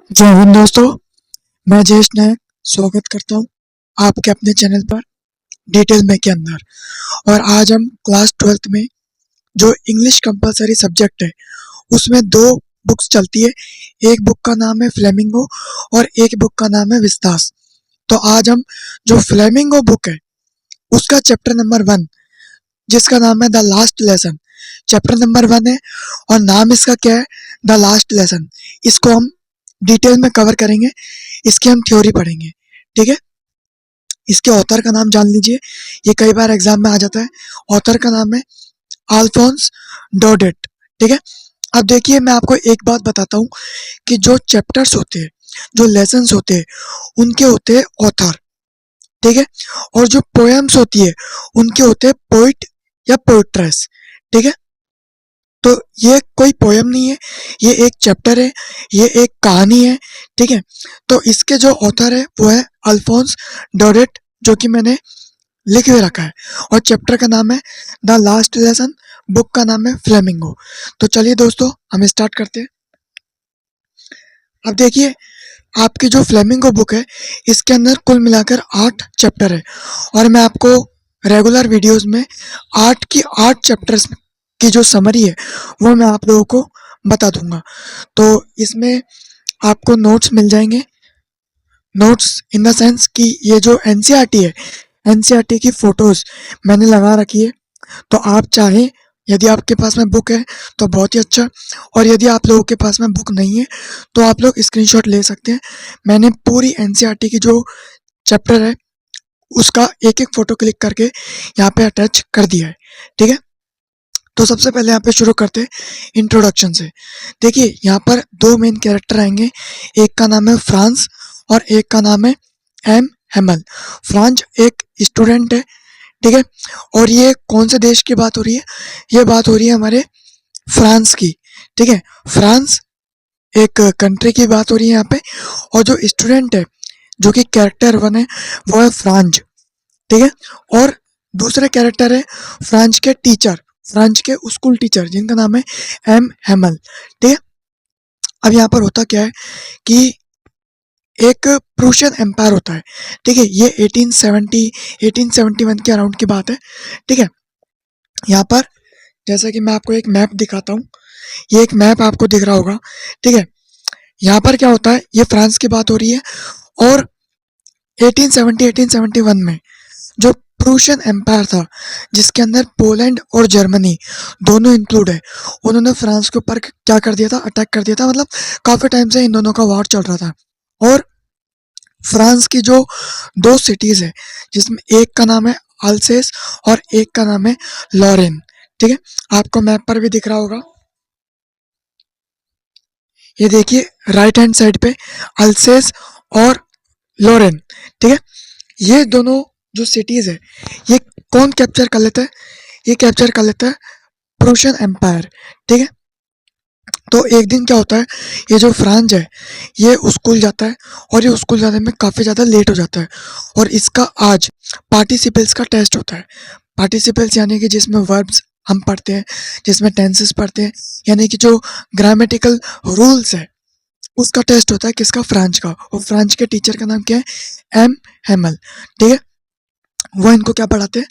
जय हिंद दोस्तों, मैं जयेश नायक स्वागत करता हूँ आपके अपने चैनल पर डिटेल में के अंदर। और आज हम क्लास 12th में जो इंग्लिश कंपलसरी सब्जेक्ट है उसमें दो बुक्स चलती है। एक बुक का नाम है फ्लेमिंगो और एक बुक का नाम है विस्तास। तो आज हम जो फ्लेमिंगो बुक है उसका चैप्टर नंबर 1 जिसका नाम है the last lesson, chapter number 1 है और नाम इसका क्या है, द लास्ट लेसन। इसको हम डिटेल में कवर करेंगे, इसकी हम थ्योरी पढ़ेंगे। ठीक है, इसके ऑथर का नाम जान लीजिए, ये कई बार एग्जाम में आ जाता है। ऑथर का नाम है अल्फोंस डोडेट। ठीक है, अब देखिए मैं आपको एक बात बताता हूँ कि जो चैप्टर्स होते हैं, जो लेसन्स होते हैं, उनके होते हैं ऑथर। ठीक है, और जो पोएम्स होती है उनके होते हैं पोइट या पोइट्रेस। ठीक है, तो ये कोई पोयम नहीं है, ये एक चैप्टर है, ये एक कहानी है। ठीक है, तो इसके जो ऑथर है वो है अल्फोंस डोडेट, जो कि मैंने लिख के रखा है। और चैप्टर का नाम है द लास्ट लेसन, बुक का नाम है फ्लेमिंगो। तो चलिए दोस्तों हम स्टार्ट करते हैं। अब देखिए आपकी जो फ्लेमिंगो बुक है इसके अंदर कुल मिलाकर 8 चैप्टर है और मैं आपको रेगुलर वीडियोस में 8 की 8 चैप्टर्स की जो समरी है वो मैं आप लोगों को बता दूंगा। तो इसमें आपको नोट्स मिल जाएंगे। नोट्स इन द सेंस कि ये जो एनसीईआरटी है, एनसीईआरटी की फोटोज मैंने लगा रखी है। तो आप चाहें, यदि आपके पास में बुक है तो बहुत ही अच्छा, और यदि आप लोगों के पास में बुक नहीं है तो आप लोग स्क्रीनशॉट ले सकते हैं। मैंने पूरी एनसीईआरटी की जो चैप्टर है उसका एक एक फोटो क्लिक करके यहाँ पे अटैच कर दिया है। ठीक है, तो सबसे पहले यहाँ पे शुरू करते हैं इंट्रोडक्शन से। देखिए यहाँ पर दो मेन कैरेक्टर आएंगे, एक का नाम है फ्रांस और एक का नाम है एम हेमल। फ्रांस एक स्टूडेंट है। ठीक है, और ये कौन से देश की बात हो रही है, ये बात हो रही है हमारे फ्रांस की। ठीक है, फ्रांस एक कंट्री की बात हो रही है यहाँ पे। और जो स्टूडेंट है, जो कि कैरेक्टर 1 है, वो है फ्रांज। ठीक है, और दूसरे कैरेक्टर है फ्रांच के टीचर, फ्रांच के स्कूल टीचर, जिनका नाम है एम हेमल। ठीक है, अब यहाँ पर होता क्या है कि एक प्रूशियन एम्पायर होता है। ठीक है, ये 1871 के अराउंड की बात है। ठीक है, यहाँ पर जैसा कि मैं आपको एक मैप दिखाता हूँ, ये एक मैप आपको दिख रहा होगा। ठीक है, यहाँ पर क्या होता है, ये फ्रांस की बात हो रही है और 1871 में जो प्रूशियन एम्पायर था, जिसके अंदर पोलैंड और जर्मनी दोनों इंक्लूड है, उन्होंने फ्रांस के ऊपर क्या कर दिया था, अटैक कर दिया था। मतलब काफी टाइम से इन दोनों का वॉर चल रहा था। और फ्रांस की जो दो सिटीज है, जिसमें एक का नाम है अल्सेस और एक का नाम है लॉरेन। ठीक है, आपको मैप पर भी दिख रहा होगा, ये देखिए राइट हैंड साइड पे अल्सेस और लॉरेन। ठीक है, ये दोनों जो सिटीज है, ये कौन कैप्चर कर लेता है, ये कैप्चर कर लेता है प्रूशियन एम्पायर। ठीक है, तो एक दिन क्या होता है, ये जो फ्रांस है ये स्कूल जाता है और ये स्कूल जाने में काफ़ी ज़्यादा लेट हो जाता है। और इसका आज पार्टिसिपल्स का टेस्ट होता है। पार्टिसिपल्स यानी कि जिसमें वर्ब्स हम पढ़ते हैं, जिसमें टेंसेस पढ़ते हैं, यानी कि जो ग्रामेटिकल रूल्स है उसका टेस्ट होता है किसका, फ्रांस का। और फ्रांस के टीचर का नाम क्या है, एम हेमल। ठीक है, वो इनको क्या पढ़ाते हैं,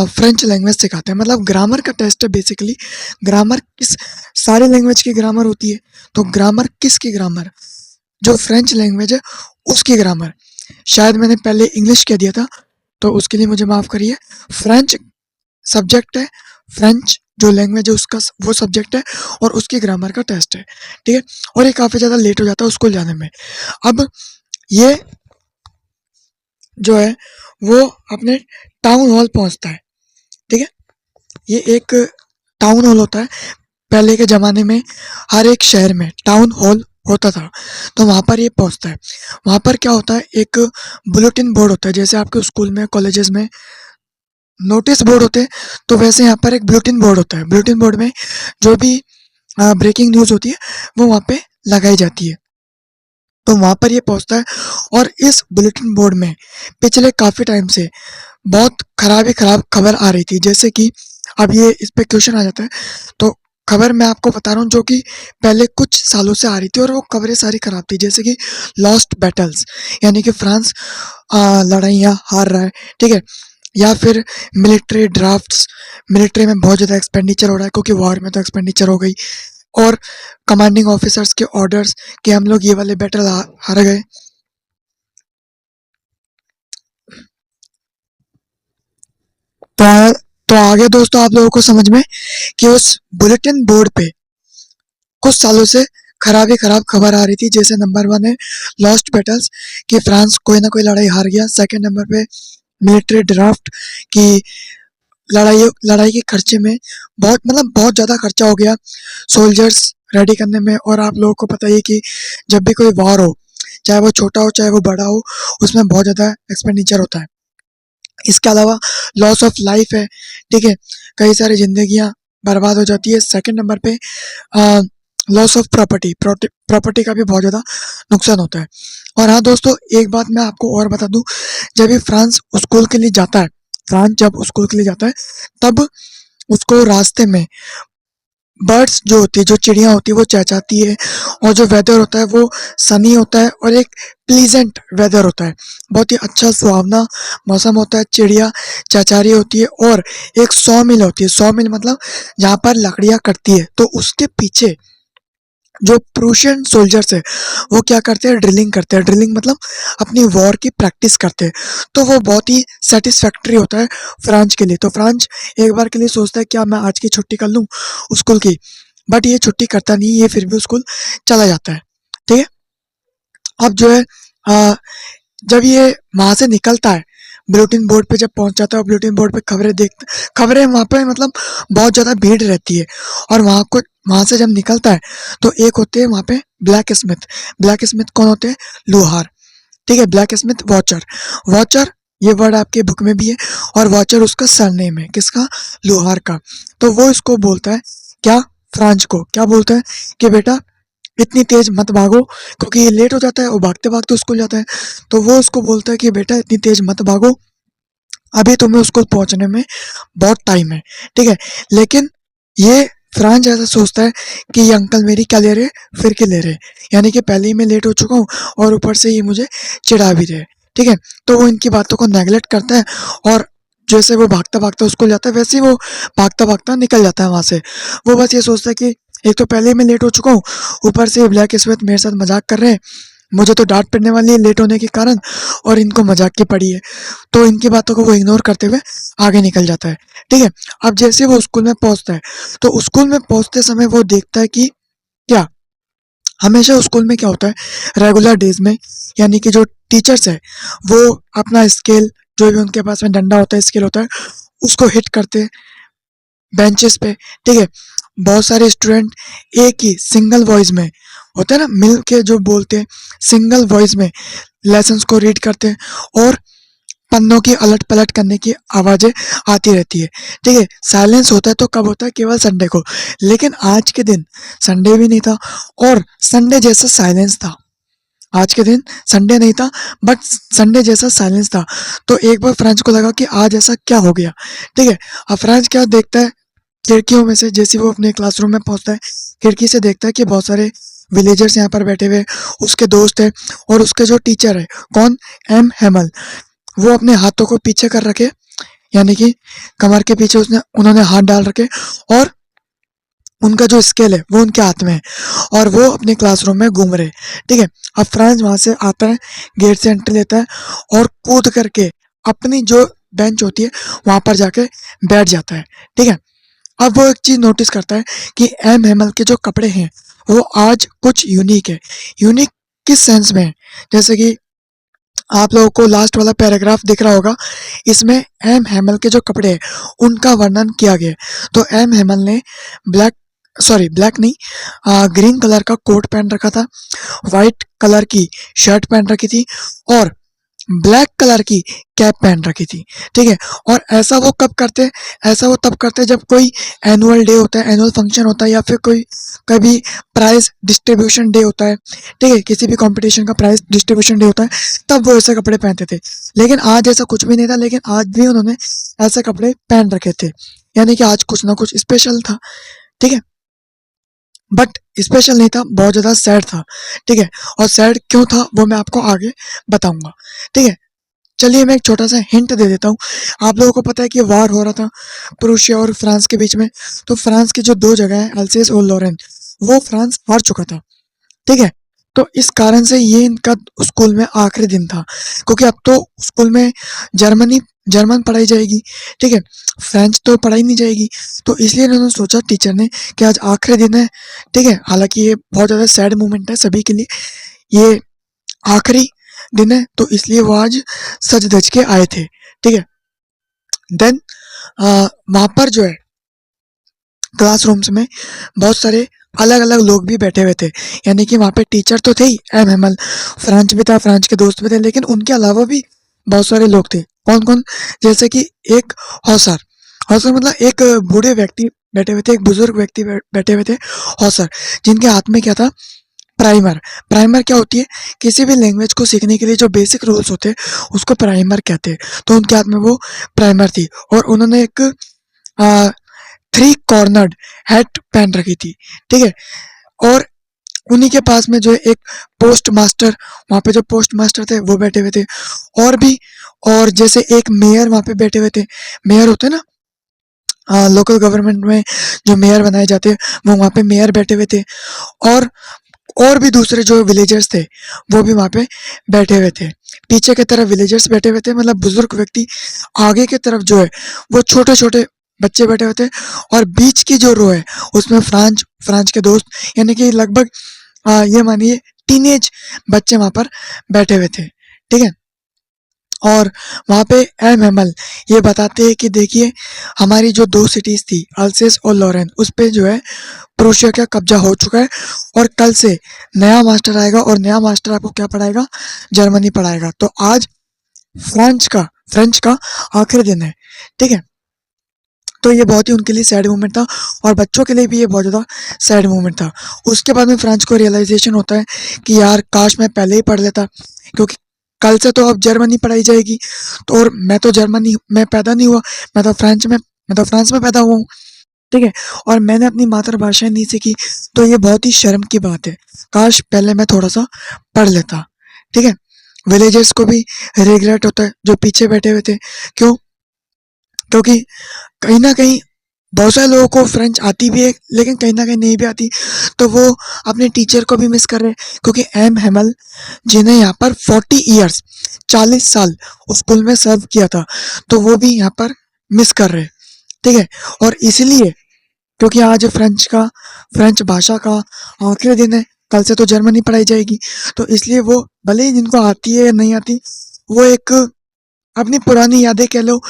फ्रेंच लैंग्वेज सिखाते हैं। मतलब ग्रामर का टेस्ट है बेसिकली। ग्रामर किस, सारी लैंग्वेज की ग्रामर होती है, तो ग्रामर किसकी ग्रामर, जो फ्रेंच लैंग्वेज है उसकी ग्रामर। शायद मैंने पहले इंग्लिश कह दिया था, तो उसके लिए मुझे माफ़ करिए। फ्रेंच सब्जेक्ट है, फ्रेंच जो लैंग्वेज है उसका वो सब्जेक्ट है और उसकी ग्रामर का टेस्ट है। ठीक है, और ये काफ़ी ज़्यादा लेट हो जाता है स्कूल जाने में। अब ये जो है वो अपने टाउन हॉल पहुंचता है। ठीक है, ये एक टाउन हॉल होता है। पहले के ज़माने में हर एक शहर में टाउन हॉल होता था, तो वहाँ पर ये पहुँचता है। वहाँ पर क्या होता है, एक बुलेटिन बोर्ड होता है, जैसे आपके स्कूल में कॉलेजेस में नोटिस बोर्ड होते हैं, तो वैसे यहाँ पर एक बुलेटिन बोर्ड होता है। बुलेटिन बोर्ड में जो भी ब्रेकिंग न्यूज़ होती है वो वहाँ पे लगाई जाती है। तो वहाँ पर ये पहुँचता है और इस बुलेटिन बोर्ड में पिछले काफ़ी टाइम से बहुत खराब खबर आ रही थी। जैसे कि अब ये इस पे क्वेश्चन आ जाता है, तो खबर मैं आपको बता रहा हूँ जो कि पहले कुछ सालों से आ रही थी और वो खबरें सारी खराब थी, जैसे कि लॉस्ट बैटल्स, यानी कि फ्रांस लड़ाइयाँ हार रहा है, ठीक है, या फिर मिलिट्री ड्राफ्ट्स, मिलिट्री में बहुत ज़्यादा एक्सपेंडिचर हो रहा है क्योंकि वॉर में तो एक्सपेंडिचर हो गई, और कमांडिंग ऑफिसर्स के ऑर्डर्स कि हम लोग ये वाले बैटल हार गए। तो तो आगे दोस्तों आप लोगों को समझ में कि उस बुलेटिन बोर्ड पे कुछ सालों से खराब ही खराब खबर आ रही थी। जैसे नंबर 1 है लॉस्ट बैटल्स कि फ्रांस कोई ना कोई लड़ाई हार गया। सेकंड नंबर पे मिलिट्री ड्राफ्ट कि लड़ाई लड़ाई के खर्चे में बहुत ज़्यादा खर्चा हो गया सोल्जर्स रेडी करने में। और आप लोगों को पता ही है कि जब भी कोई वॉर हो, चाहे वो छोटा हो चाहे वो बड़ा हो, उसमें बहुत ज़्यादा एक्सपेंडिचर होता है। इसके अलावा लॉस ऑफ लाइफ है, ठीक है, कई सारी जिंदगियां बर्बाद हो जाती है। सेकंड नंबर पे लॉस ऑफ प्रॉपर्टी, प्रॉपर्टी का भी बहुत ज़्यादा नुकसान होता है। और हाँ दोस्तों, एक बात मैं आपको और बता दूं, जब ये फ्रांस स्कूल के लिए जाता है, फ्रांस जब स्कूल के लिए जाता है तब उसको रास्ते में बर्ड्स जो होती है, जो चिड़िया होती है वो चहचहाती है, और जो वेदर होता है वो सनी होता है और एक प्लीजेंट वेदर होता है, बहुत ही अच्छा सुहावना मौसम होता है। चिड़िया चहचहा रही होती है और एक सॉ मिल होती है, सॉ मिल मतलब जहाँ पर लकड़ियाँ कटती है, तो उसके पीछे जो प्रूशियन सोल्जर्स है वो क्या करते हैं, ड्रिलिंग करते हैं। ड्रिलिंग मतलब अपनी वॉर की प्रैक्टिस करते हैं। तो वो बहुत ही सेटिस्फैक्ट्री होता है फ्रांस के लिए। तो फ्रांस एक बार के लिए सोचता है क्या मैं आज की छुट्टी कर लूँ स्कूल की, बट ये छुट्टी करता नहीं, ये फिर भी स्कूल चला जाता है, ठीक है। अब जो है आ, जब ये वहाँ से निकलता है, बुलेटिन बोर्ड पे जब पहुंच जाता है, बुलेटिन बोर्ड पे खबरें वहाँ पे मतलब बहुत ज़्यादा भीड़ रहती है। और वहाँ से जब निकलता है तो एक होते हैं वहाँ पे ब्लैक स्मिथ। ब्लैक स्मिथ कौन होते हैं, लोहार, ठीक है। ब्लैक स्मिथ वॉचर, वॉचर ये वर्ड आपके बुक में भी है, और वॉचर उसका सरनेम है, किसका, लोहार का। तो वो इसको बोलता है क्या, फ्रांच को क्या बोलता है कि बेटा इतनी तेज मत भागो, क्योंकि ये लेट हो जाता है, वो भागते भागते स्कूल जाता है। तो वो उसको बोलता है कि बेटा इतनी तेज मत भागो, अभी तुम्हें स्कूल पहुंचने में बहुत टाइम है, ठीक है। लेकिन ये फ्रांस ऐसा सोचता है कि ये अंकल मेरी क्या ले रहे, फिर के ले रहे, यानी कि पहले ही मैं लेट हो चुका हूँ और ऊपर से ये मुझे चिढ़ा भी रहे, ठीक है। तो वो इनकी बातों को नेगलेक्ट करता है, और जैसे वो भागता भागता स्कूल जाता है वैसे ही वो भागता भागता निकल जाता है वहां से। वो बस ये सोचता है कि एक तो पहले ही मैं लेट हो चुका हूँ, ऊपर से ब्लैक स्मिथ मेरे साथ मजाक कर रहे हैं, मुझे तो डांट पड़ने वाली है लेट होने के कारण, और इनको मजाक की पड़ी है। तो इनकी बातों को वो इग्नोर करते हुए आगे निकल जाता है, ठीक है। अब जैसे वो स्कूल में पहुंचता है, तो स्कूल में पहुंचते समय वो देखता है कि क्या, हमेशा स्कूल में क्या होता है रेगुलर डेज में, यानी कि जो टीचर्स है वो अपना स्केल, जो भी उनके पास में डंडा होता है, स्केल होता है, उसको हिट करते हैं बेंचेस पे, ठीक है। बहुत सारे स्टूडेंट एक ही सिंगल वॉइस में, होता है ना मिल के जो बोलते हैं, सिंगल वॉइस में लेसन्स को रीड करते हैं, और पन्नों की अलट पलट करने की आवाजें आती रहती है, ठीक है। साइलेंस होता है तो कब होता है, केवल संडे को। लेकिन आज के दिन संडे भी नहीं था, और संडे जैसा साइलेंस था। आज के दिन संडे नहीं था, बट संडे जैसा साइलेंस था। तो एक बार फ्रेंच को लगा कि आज ऐसा क्या हो गया, ठीक है। अब फ्रेंच क्या देखता है, खिड़कियों में से जैसे वो अपने क्लासरूम में पहुंचता है, खिड़की से देखता है कि बहुत सारे विलेजर्स यहाँ पर बैठे हुए, उसके दोस्त है, और उसके जो टीचर है कौन, एम हेमल, वो अपने हाथों को पीछे कर रखे, यानी कि कमर के पीछे उसने उन्होंने हाथ डाल रखे, और उनका जो स्केल है वो उनके हाथ में है, और वो अपने क्लासरूम में घूम रहे, ठीक है। अब फ्रांस वहां से आता है, गेट से एंट्री लेता है, और कूद करके अपनी जो बेंच होती है वहां पर जाके बैठ जाता है, ठीक है। अब वो एक चीज नोटिस करता है कि एम हेमल के जो कपड़े हैं वो आज कुछ यूनिक है। यूनिक किस सेंस में है, जैसे कि आप लोगों को लास्ट वाला पैराग्राफ दिख रहा होगा, इसमें एम हेमल के जो कपड़े हैं उनका वर्णन किया गया है। तो एम हेमल ने ब्लैक, सॉरी ब्लैक नहीं, ग्रीन कलर का कोट पहन रखा था, वाइट कलर की शर्ट पहन रखी थी, और ब्लैक कलर की कैप पहन रखी थी, ठीक है। और ऐसा वो कब करते हैं, ऐसा वो तब करते हैं जब कोई एनुअल डे होता है, एनुअल फंक्शन होता है, या फिर कोई कभी प्राइज डिस्ट्रीब्यूशन डे होता है, ठीक है, किसी भी कंपटीशन का प्राइज डिस्ट्रीब्यूशन डे होता है, तब वो ऐसे कपड़े पहनते थे। लेकिन आज ऐसा कुछ भी नहीं था, लेकिन आज भी उन्होंने ऐसे कपड़े पहन रखे थे, यानी कि आज कुछ ना कुछ स्पेशल था, ठीक है। बट स्पेशल नहीं था, बहुत ज़्यादा सैड था, ठीक है? और सैड क्यों था वो मैं आपको आगे बताऊँगा, ठीक है? चलिए मैं एक छोटा-सा हिंट दे देता हूँ। आप लोगों को पता है कि वॉर हो रहा था प्रूशिया और फ्रांस के बीच में, तो फ्रांस की जो 2 जगह हैं अल्सेस और लॉरेन, वो फ्रांस हार चुका था, ठीक है? तो इस कारण से ये इनका स्कूल में आखिरी दिन था, क्योंकि अब तो स्कूल में जर्मनी जर्मन पढ़ाई जाएगी, ठीक है? फ्रेंच तो पढ़ाई नहीं जाएगी, तो इसलिए इन्होंने सोचा टीचर ने कि आज आखिरी दिन है, ठीक है? हालाँकि ये बहुत ज़्यादा सैड मोमेंट है सभी के लिए, ये आखिरी दिन है, तो इसलिए वो आज सज-धज के आए थे, ठीक है? देन वहाँ पर जो है क्लासरूम्स में बहुत सारे अलग-अलग लोग भी बैठे हुए थे, यानी कि वहाँ पे टीचर तो थे ही, एम हेमल, फ्रेंच भी था, फ्रेंच के दोस्त भी थे, लेकिन उनके अलावा भी बहुत सारे लोग थे। कौन-कौन? जैसे कि एक हौसर, हौसर मतलब एक बूढ़े व्यक्ति बैठे हुए थे, एक बुजुर्ग व्यक्ति बैठे हुए थे, हौसर, जिनके हाथ में क्या था? प्राइमर। प्राइमर क्या होती है? किसी भी लैंग्वेज को सीखने के लिए जो बेसिक रूल्स होते हैं, उसको प्राइमर कहते हैं। तो उनके हाथ में वो प्राइमर थी और उन्होंने एक अ, 3 कॉर्नर्ड हैट पहन रखी थी, ठीक है? और उन्हीं के पास में जो है एक पोस्ट मास्टर, वहाँ पे जो पोस्ट मास्टर थे वो बैठे हुए थे, और भी, और जैसे एक मेयर वहाँ पे बैठे हुए थे। मेयर होते हैं ना, लोकल गवर्नमेंट में जो मेयर बनाए जाते हैं, वो वहाँ पे मेयर बैठे हुए थे, और और भी दूसरे जो विलेजर्स थे वो भी वहाँ पे बैठे हुए थे। पीछे की तरफ विलेजर्स बैठे हुए थे, मतलब बुजुर्ग व्यक्ति, आगे की तरफ जो है वो छोटे-छोटे बच्चे बैठे हुए थे, और बीच की जो रो है उसमें फ्रांच फ्रांच के दोस्त, यानी कि लगभग ये मानिए टीनेज बच्चे वहाँ पर बैठे हुए थे, ठीक है? और वहाँ पे एम एमल ये बताते हैं कि देखिए हमारी जो 2 सिटीज़ थी अल्सेस और लॉरेन, उस पे जो है प्रूशिया का कब्जा हो चुका है, और कल से नया मास्टर आएगा और नया मास्टर आपको क्या पढ़ाएगा? जर्मनी पढ़ाएगा। तो आज फ्रेंच का आखिरी दिन है, ठीक है? तो ये बहुत ही उनके लिए सैड मोमेंट था, और बच्चों के लिए भी ये बहुत ज़्यादा सैड मोमेंट था। उसके बाद में फ्रांस को रियलाइज़ेशन होता है कि यार काश मैं पहले ही पढ़ लेता, क्योंकि कल से तो अब जर्मनी पढ़ाई जाएगी, तो और मैं तो जर्मनी में पैदा नहीं हुआ, मैं तो फ्रांस में पैदा हुआ हूँ, ठीक है? और मैंने अपनी मातृभाषा नहीं सीखी, तो ये बहुत ही शर्म की बात है। काश पहले मैं थोड़ा-सा पढ़ लेता, ठीक है? विलेजर्स को भी रिग्रेट होता है जो पीछे बैठे हुए थे। क्यों? क्योंकि कहीं न कहीं बहुत सारे लोगों को फ्रेंच आती भी है, लेकिन कहीं न कहीं नहीं भी आती, तो वो अपने टीचर को भी मिस कर रहे हैं, क्योंकि एम हेमल जिन्हें यहाँ पर 40 इयर्स 40 साल उस स्कूल में सर्व किया था, तो वो भी यहाँ पर मिस कर रहे हैं, ठीक है? और इसीलिए, क्योंकि आज फ्रेंच भाषा का आखिरी दिन है, कल से तो जर्मनी पढ़ाई जाएगी, तो इसलिए वो भले ही जिनको आती है या नहीं आती, वो एक अपनी पुरानी यादें कह लो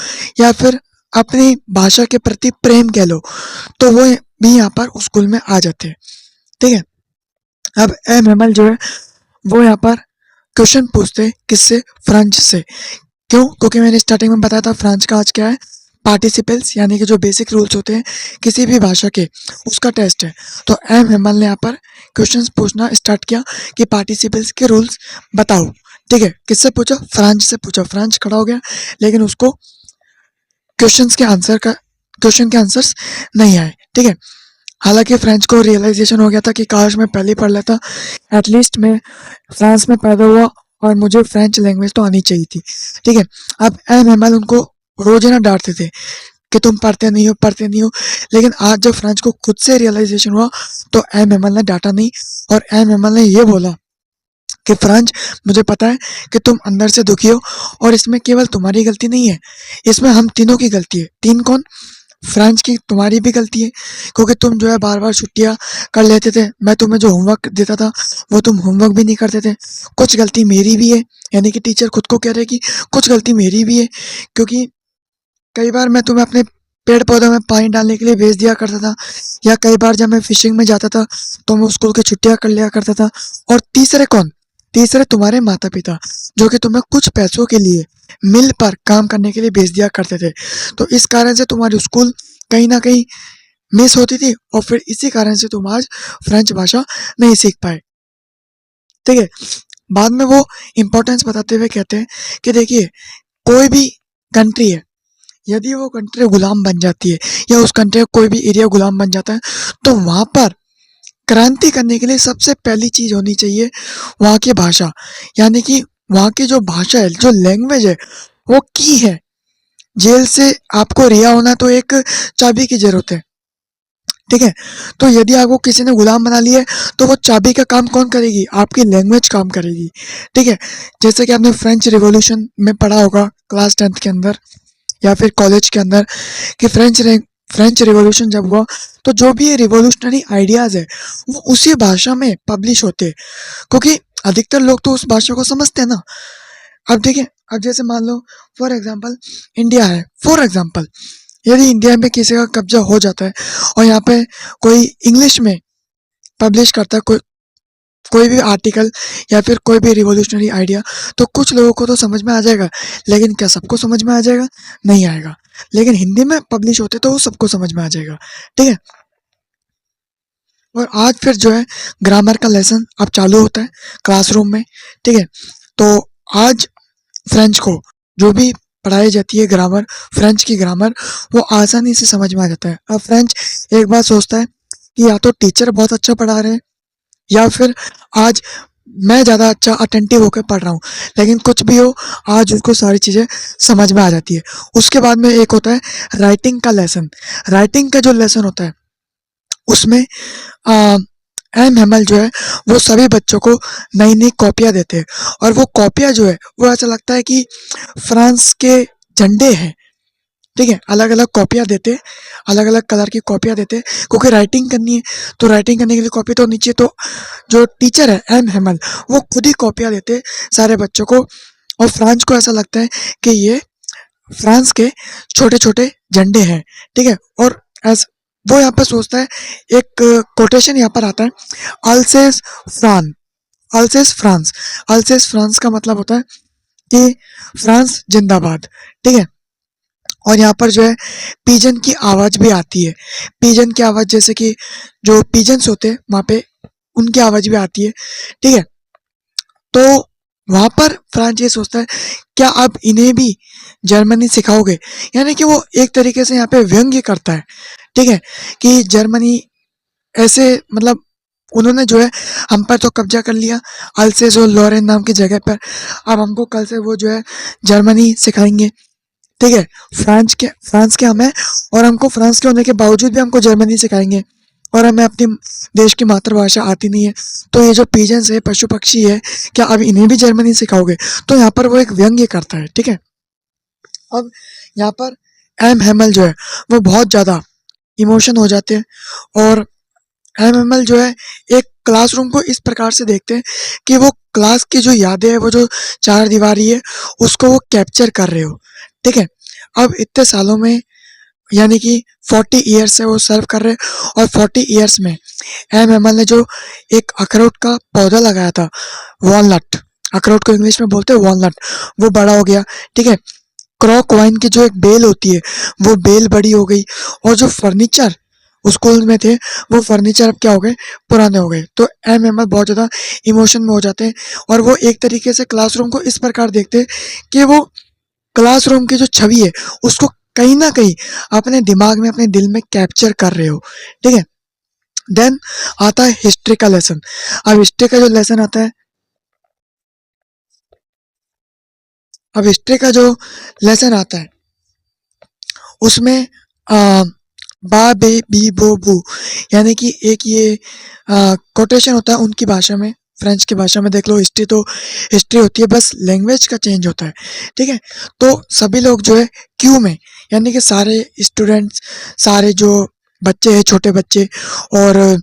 या फिर अपनी भाषा के प्रति प्रेम कह लो, तो वो भी यहाँ पर उस स्कूल में आ जाते हैं, ठीक है? अब एम एमएल जो है वो यहाँ पर क्वेश्चन पूछते हैं, किससे? फ्रेंच से। क्यों? क्योंकि मैंने स्टार्टिंग में बताया था फ्रेंच का आज क्या है? पार्टिसिपल्स, यानी कि जो बेसिक रूल्स होते हैं किसी भी भाषा के, उसका टेस्ट है। तो एम हेमल ने यहाँ पर क्वेश्चंस पूछना स्टार्ट किया कि पार्टिसिपल्स के रूल्स बताओ, ठीक है? किससे पूछा? फ्रेंच से पूछा। फ्रेंच खड़ा हो गया, लेकिन उसको क्वेश्चन के आंसर्स नहीं आए, ठीक है? हालांकि फ्रेंच को रियलाइजेशन हो गया था कि काश मैं पहले ही पढ़ लेता, एटलीस्ट मैं फ्रांस में पैदा हुआ और मुझे फ्रेंच लैंग्वेज तो आनी चाहिए थी, ठीक है? अब एम एमएल उनको रोज ना डांटते थे कि तुम पढ़ते नहीं हो, लेकिन आज जब फ्रेंच को खुद से रियलाइजेशन हुआ, तो एम एमएल ने डांटा नहीं, और एम एमएल ने ये बोला कि फ्रेंच, मुझे पता है कि तुम अंदर से दुखी हो, और इसमें केवल तुम्हारी गलती नहीं है, इसमें हम तीनों की गलती है। तीन कौन? फ्रेंच की, तुम्हारी भी गलती है, क्योंकि तुम जो है बार बार छुट्टियां कर लेते थे, मैं तुम्हें जो होमवर्क देता था वो तुम होमवर्क भी नहीं करते थे। कुछ गलती मेरी भी है, यानी कि टीचर खुद को कह रहे कि कुछ गलती मेरी भी है, क्योंकि कई बार मैं तुम्हें अपने पेड़ पौधों में पानी डालने के लिए भेज दिया करता था, या कई बार जब मैं फिशिंग में जाता था तो मैं स्कूल की छुट्टियां कर लिया करता था। और तीसरे कौन? तीसरे तुम्हारे माता पिता, जो कि तुम्हें कुछ पैसों के लिए मिल पर काम करने के लिए भेज दिया करते थे। तो इस कारण से तुम्हारी स्कूल कहीं ना कहीं मिस होती थी, और फिर इसी कारण से तुम आज फ्रेंच भाषा नहीं सीख पाए, ठीक है? बाद में वो इम्पोर्टेंस बताते हुए कहते हैं कि देखिए, कोई भी कंट्री है, यदि वो कंट्री गुलाम बन जाती है, या उस कंट्री का कोई भी एरिया गुलाम बन जाता है, तो वहाँ पर क्रांति करने के लिए सबसे पहली चीज़ होनी चाहिए वहाँ की भाषा, यानी कि वहाँ की जो भाषा है, जो लैंग्वेज है, वो की है। जेल से आपको रिहा होना तो एक चाबी की ज़रूरत है, ठीक है? तो यदि आपको किसी ने गुलाम बना लिया है, तो वो चाबी का काम कौन करेगी? आपकी लैंग्वेज काम करेगी, ठीक है? जैसे कि आपने फ्रेंच रिवॉल्यूशन में पढ़ा होगा क्लास 10th के अंदर या फिर कॉलेज के अंदर कि फ्रेंच रिवॉल्यूशन जब हुआ, तो जो भी ये रिवॉल्यूशनरी आइडियाज़ है, वो उसी भाषा में पब्लिश होते हैं, क्योंकि अधिकतर लोग तो उस भाषा को समझते हैं ना। अब देखिए, अब जैसे मान लो फॉर एग्जांपल इंडिया है, फॉर एग्जांपल यदि इंडिया में किसी का कब्जा हो जाता है और यहाँ पे कोई इंग्लिश में पब्लिश करता है कोई भी आर्टिकल या फिर कोई भी रिवॉल्यूशनरी आइडिया, तो कुछ लोगों को तो समझ में आ जाएगा, लेकिन क्या सबको समझ में आ जाएगा? नहीं आएगा। लेकिन हिंदी में पब्लिश होते तो वो सबको समझ में आ जाएगा, ठीक है? और आज फिर जो है ग्रामर का लेसन अब चालू होता है क्लासरूम में, ठीक है? तो आज फ्रेंच को जो भी पढ़ाई जाती है ग्रामर, फ्रेंच की ग्रामर, वो आसानी से समझ में आ जाता है। अब फ्रेंच एक बात सोचता है कि या तो टीचर बहुत अच्छा पढ़ा रहे हैं या फिर आज मैं ज़्यादा अच्छा अटेंटिव होकर पढ़ रहा हूँ, लेकिन कुछ भी हो आज उसको सारी चीज़ें समझ में आ जाती है। उसके बाद में एक होता है राइटिंग का लेसन। राइटिंग का जो लेसन होता है उसमें एम हेमल जो है वो सभी बच्चों को नई नई कॉपियाँ देते हैं, और वो कॉपियाँ जो है वो ऐसा लगता है कि फ्रांस के झंडे हैं, ठीक है? अलग अलग कॉपियाँ देते, अलग अलग कलर की कॉपियाँ देते, क्योंकि राइटिंग करनी है, तो राइटिंग करने के लिए कॉपी तो नीचे, तो जो टीचर है एम हेमल वो खुद ही कॉपियाँ देते सारे बच्चों को, और फ्रांस को ऐसा लगता है कि ये फ्रांस के छोटे छोटे झंडे हैं, ठीक है? और एस वो यहाँ पर सोचता है, एक कोटेशन यहाँ पर आता है, अल्सेस फ्रान, अल्सेस फ्रांस। अल्सेस फ्रांस का मतलब होता है कि फ्रांस जिंदाबाद, ठीक है? और यहाँ पर जो है पिजन की आवाज़ भी आती है। पिजन की आवाज़ जैसे कि जो पिजन्स होते हैं वहाँ पे उनकी आवाज़ भी आती है, ठीक है? तो वहाँ पर फ्रांस ये सोचता है, क्या आप इन्हें भी जर्मनी सिखाओगे? यानी कि वो एक तरीके से यहाँ पे व्यंग्य करता है, ठीक है? कि जर्मनी ऐसे मतलब उन्होंने जो है हम पर तो कब्जा कर लिया अल्सेस और लॉरेन नाम की जगह पर, अब हमको कल से वो जो है जर्मनी सिखाएंगे, ठीक है? फ्रांस के हम हैं, और हमको फ्रांस के होने के बावजूद भी हमको जर्मनी सिखाएंगे, और हमें अपनी देश की मातृभाषा आती नहीं है, तो ये जो पिजन्स है, पशु पक्षी है, क्या अब इन्हें भी जर्मनी सिखाओगे? तो यहाँ पर वो एक व्यंग्य करता है, ठीक है? अब यहाँ पर एम हेमल जो है वो बहुत ज़्यादा इमोशन हो जाते हैं, और एम हेमल जो है एक क्लासरूम को इस प्रकार से देखते हैं कि वो क्लास की जो यादें है, वो जो चार दीवारी है, उसको वो कैप्चर कर रहे हो, ठीक है? अब इतने सालों में, यानी कि 40 ईयर्स से वो सर्व कर रहे हैं, और 40 ईयर्स में एम एमएल ने जो एक अखरोट का पौधा लगाया था, वॉलनट, अखरोट को इंग्लिश में बोलते हैं वॉलनट, वो बड़ा हो गया, ठीक है? क्रॉक वाइन की जो एक बेल होती है, वो बेल बड़ी हो गई, और जो फर्नीचर उस स्कूल में थे, वो फर्नीचर अब क्या हो गए? पुराने हो गए। तो एम एमएल बहुत ज़्यादा इमोशन में हो जाते हैं, और वो एक तरीके से क्लासरूम को इस प्रकार देखते हैं कि वो क्लासरूम की जो छवि है उसको कहीं ना कहीं अपने दिमाग में, अपने दिल में कैप्चर कर रहे हो, ठीक है? देन आता है हिस्ट्री का लेसन। अब हिस्ट्री का जो लेसन आता है, अब हिस्ट्री का जो लेसन आता है उसमें आ, बा बे बी बो बू, यानी कि एक ये कोटेशन होता है उनकी भाषा में, फ्रेंच की भाषा में। देख लो, हिस्ट्री तो हिस्ट्री होती है, बस लैंग्वेज का चेंज होता है, ठीक है? तो सभी लोग जो है क्यू में, यानी कि सारे स्टूडेंट्स, सारे जो बच्चे हैं, छोटे बच्चे, और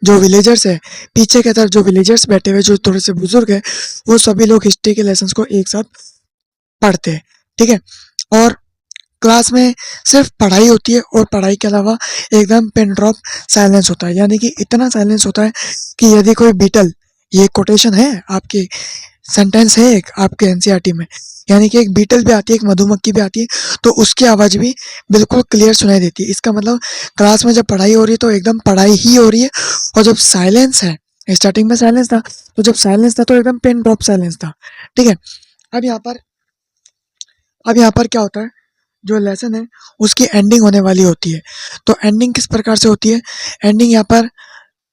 जो विलेजर्स है, पीछे की तरफ जो विलेजर्स बैठे हुए जो थोड़े से बुजुर्ग है, वो सभी लोग हिस्ट्री के लेसन्स को एक साथ पढ़ते हैं, ठीक है? और क्लास में सिर्फ पढ़ाई होती है, और पढ़ाई के अलावा एकदम पिन ड्रॉप साइलेंस होता है, यानी कि इतना साइलेंस होता है कि यदि कोई बीटल, ये कोटेशन है आपकी, सेंटेंस है एक आपके एनसीईआरटी में, यानी कि एक बीटल भी आती है, एक मधुमक्खी भी आती है, तो उसकी आवाज़ भी बिल्कुल क्लियर सुनाई देती है। इसका मतलब क्लास में जब पढ़ाई हो रही है तो एकदम पढ़ाई ही हो रही है, और जब साइलेंस है, स्टार्टिंग में साइलेंस था, तो जब साइलेंस था तो एकदम पिन ड्रॉप साइलेंस था, ठीक है? अब यहाँ पर अब यहाँ पर क्या होता है, जो लेसन है उसकी एंडिंग होने वाली होती है, तो एंडिंग किस प्रकार से होती है? एंडिंग यहाँ पर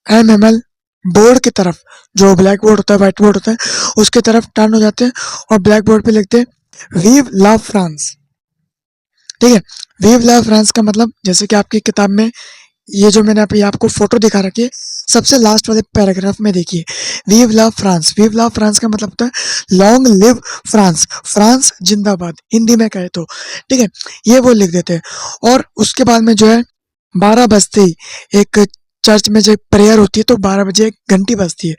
एमएमएल बोर्ड की तरफ, जो ब्लैक बोर्ड होता है, व्हाइट बोर्ड होता है, उसके तरफ टर्न हो जाते हैं और ब्लैक बोर्ड पे लिखते हैं वीव लव फ्रांस। ठीक है, वीव लव फ्रांस का मतलब जैसे कि आपकी किताब में ये जो मैंने अभी आपको फोटो दिखा रखी है, सबसे लास्ट वाले पैराग्राफ में देखिए, वीव लव फ्रांस। वीव लव फ्रांस का मतलब होता है लॉन्ग लिव फ्रांस, फ्रांस जिंदाबाद हिंदी में कहे तो। ठीक है, ये वो लिख देते हैं। और उसके बाद में जो है 12 बजते ही एक चर्च में जब प्रेयर होती है तो 12 बजे एक घंटी बजती है,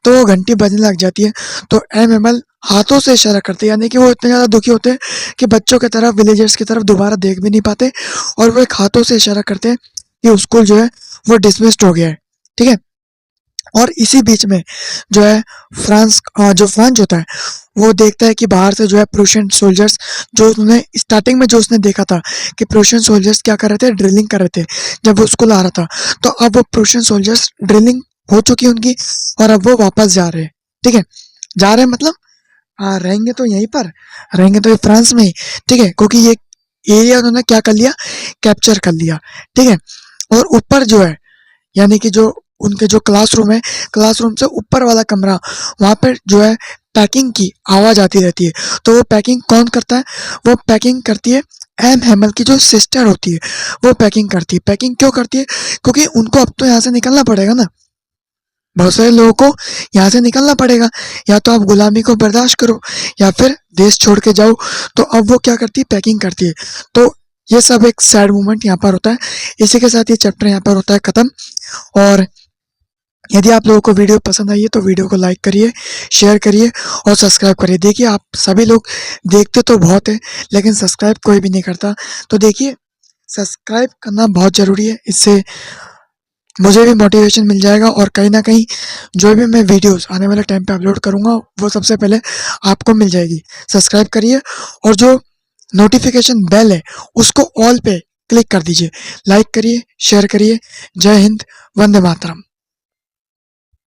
तो वो घंटी बजने लग जाती है। तो एमएमएल हाथों से इशारा करते हैं, यानी कि वो इतने ज़्यादा दुखी होते हैं कि बच्चों की तरफ, विलेजर्स की तरफ दोबारा देख भी नहीं पाते, और वो एक हाथों से इशारा करते हैं कि स्कूल जो है वो डिसमिस्ड हो गया है। ठीक है, और इसी बीच में जो है जो फ्रांस होता है वो देखता है कि बाहर से जो है प्रूशियन सोल्जर्स, जो उसने स्टार्टिंग में जो उसने देखा था कि प्रूशियन सोल्जर्स क्या कर रहे थे, ड्रिलिंग कर रहे थे जब वो स्कूल आ रहा था, तो अब वो प्रूशियन सोल्जर्स ड्रिलिंग हो चुकी है उनकी, और अब वो वापस जा रहे हैं। ठीक है, जा रहे हैं मतलब रहेंगे तो यहीं पर, रहेंगे तो ये फ्रांस में ही। ठीक है, क्योंकि ये एरिया उन्होंने क्या कर लिया, कैप्चर कर लिया। ठीक है, और ऊपर जो है, यानी कि जो उनके जो क्लासरूम है, क्लासरूम से ऊपर वाला कमरा, वहाँ पे जो है पैकिंग की आवाज़ आती रहती है। तो वो पैकिंग कौन करता है, वो पैकिंग करती है एम हेमल की जो सिस्टर होती है, वो पैकिंग करती है। पैकिंग क्यों करती है, क्योंकि उनको अब तो यहाँ से निकलना पड़ेगा ना, बहुत सारे लोगों को यहाँ से निकलना पड़ेगा, या तो आप गुलामी को बर्दाश्त करो या फिर देश छोड़ के जाओ। तो अब वो क्या करती है, पैकिंग करती है। तो ये सब एक सैड मोमेंट यहाँ पर होता है। इसी के साथ ये चैप्टर यहाँ पर होता है ख़त्म। और यदि आप लोगों को वीडियो पसंद आई है तो वीडियो को लाइक करिए, शेयर करिए और सब्सक्राइब करिए। देखिए, आप सभी लोग देखते तो बहुत है लेकिन सब्सक्राइब कोई भी नहीं करता, तो देखिए सब्सक्राइब करना बहुत ज़रूरी है। इससे मुझे भी मोटिवेशन मिल जाएगा और कहीं ना कहीं जो भी मैं वीडियोस आने वाले टाइम पे अपलोड करूँगा वो सबसे पहले आपको मिल जाएगी। सब्सक्राइब करिए और जो नोटिफिकेशन बेल है उसको ऑल पे क्लिक कर दीजिए। लाइक करिए, शेयर करिए। जय हिंद, वंदे मातरम।